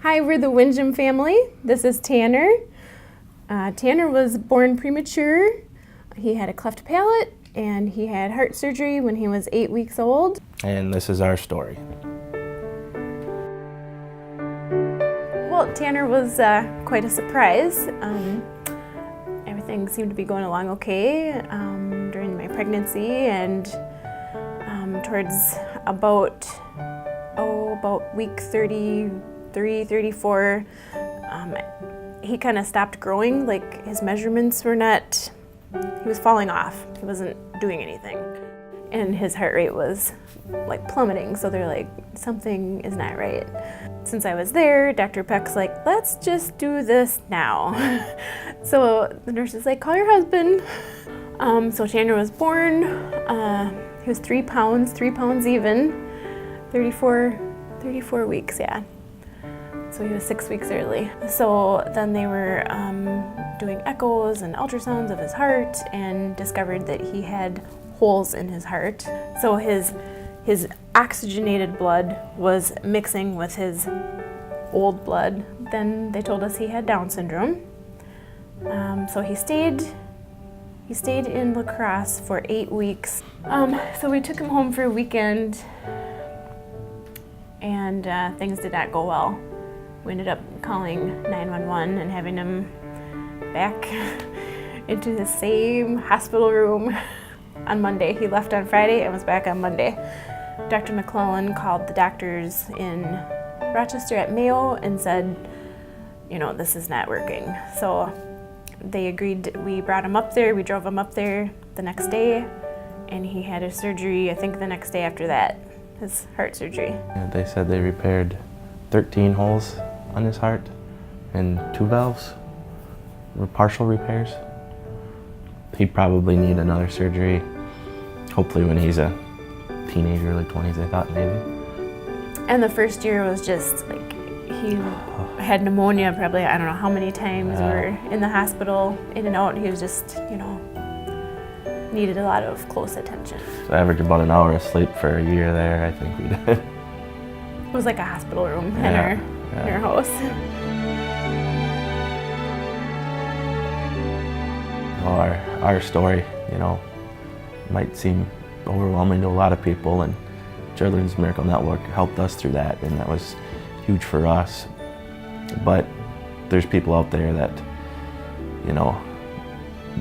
Hi, we're the Winjum family. This is Tanner. Tanner was born premature. He had a cleft palate and he had heart surgery when he was 8 weeks old. And this is our story. Well, Tanner was quite a surprise. Everything seemed to be going along okay during my pregnancy, and towards about week 33, 34, he kind of stopped growing. Like, his measurements were not, he was falling off. He wasn't doing anything. And his heart rate was like plummeting, so they're like, something is not right. Since I was there, Dr. Peck's like, let's just do this now. So the nurse is like, call your husband. So Tanner was born. He was 3 pounds even, 34 weeks, yeah. So he was 6 weeks early. So then they were doing echoes and ultrasounds of his heart and discovered that he had holes in his heart. So his oxygenated blood was mixing with his old blood. Then they told us he had Down syndrome. So he stayed in La Crosse for 8 weeks. So we took him home for a weekend, and things did not go well. We ended up calling 911 and having him back into the same hospital room on Monday. He left on Friday and was back on Monday. Dr. McClellan called the doctors in Rochester at Mayo and said, you know, this is not working. So they agreed. We brought him up there. We drove him up there the next day, and he had his surgery, I think the next day after that, his heart surgery. Yeah, they said they repaired 13 holes on his heart, and 2 valves were partial repairs. He'd probably need another surgery, hopefully when he's a teenager, early 20s, I thought maybe. And the first year was just like, he had pneumonia probably, I don't know how many times. We were in the hospital, in and out. He was just, you know, needed a lot of close attention. So average about an hour of sleep for a year there, I think we did. It was like a hospital room in our house. Our story, you know, might seem overwhelming to a lot of people, and Children's Miracle Network helped us through that, and that was huge for us. But there's people out there that, you know,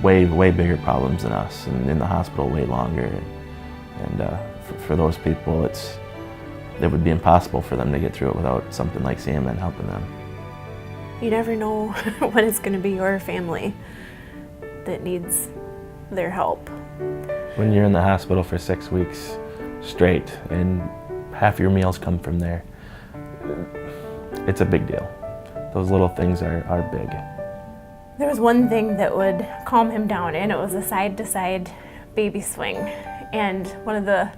way bigger problems than us, and in the hospital way longer. And for those people, it would be impossible for them to get through it without something like CMN helping them. You never know when it's going to be your family that needs their help. When you're in the hospital for 6 weeks straight and half your meals come from there, it's a big deal. Those little things are big. There was one thing that would calm him down, and it was a side-to-side baby swing. And one of the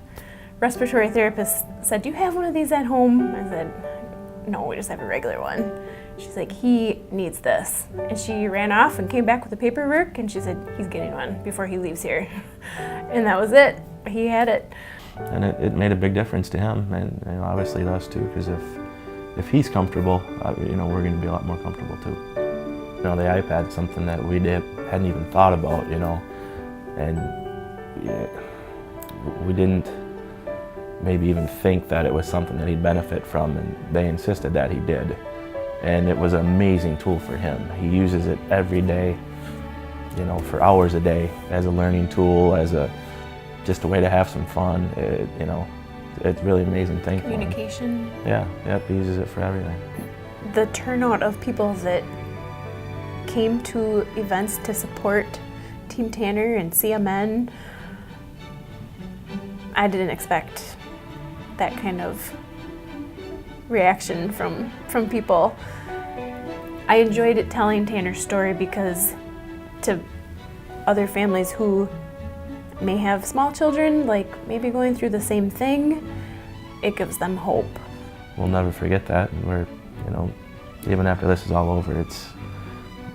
respiratory therapists said, do you have one of these at home? I said, no, we just have a regular one. She's like, he needs this. And she ran off and came back with the paperwork, and she said, he's getting one before he leaves here. And that was it. He had it. And it made a big difference to him, and you know, obviously to us too, because if he's comfortable, you know, we're going to be a lot more comfortable too. You know, the iPad's something that we hadn't even thought about, you know, and we didn't maybe even think that it was something that he'd benefit from, and they insisted that he did. And it was an amazing tool for him. He uses it every day, you know, for hours a day as a learning tool, as just a way to have some fun. You know, it's a really amazing thing for him. Communication. Yeah, he uses it for everything. The turnout of people that came to events to support Team Tanner and CMN, I didn't expect that kind of reaction from people. I enjoyed telling Tanner's story because to other families who may have small children, like maybe going through the same thing, it gives them hope. We'll never forget that, and we're, you know, even after this is all over, it's,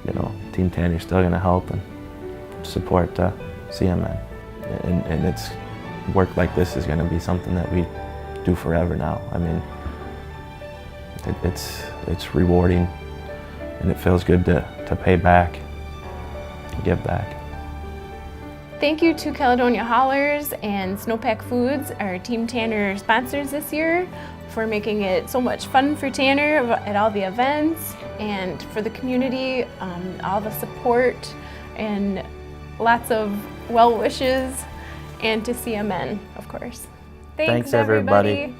you know, Team Tanner's still going to help and support CMN, and it's work like this is going to be something that we do forever now. I mean, it's rewarding, and it feels good to pay back, give back. Thank you to Caledonia Haulers and Snowpack Foods, our Team Tanner sponsors this year, for making it so much fun for Tanner at all the events, and for the community, all the support and lots of well wishes, and to CMN, of course. Thanks everybody.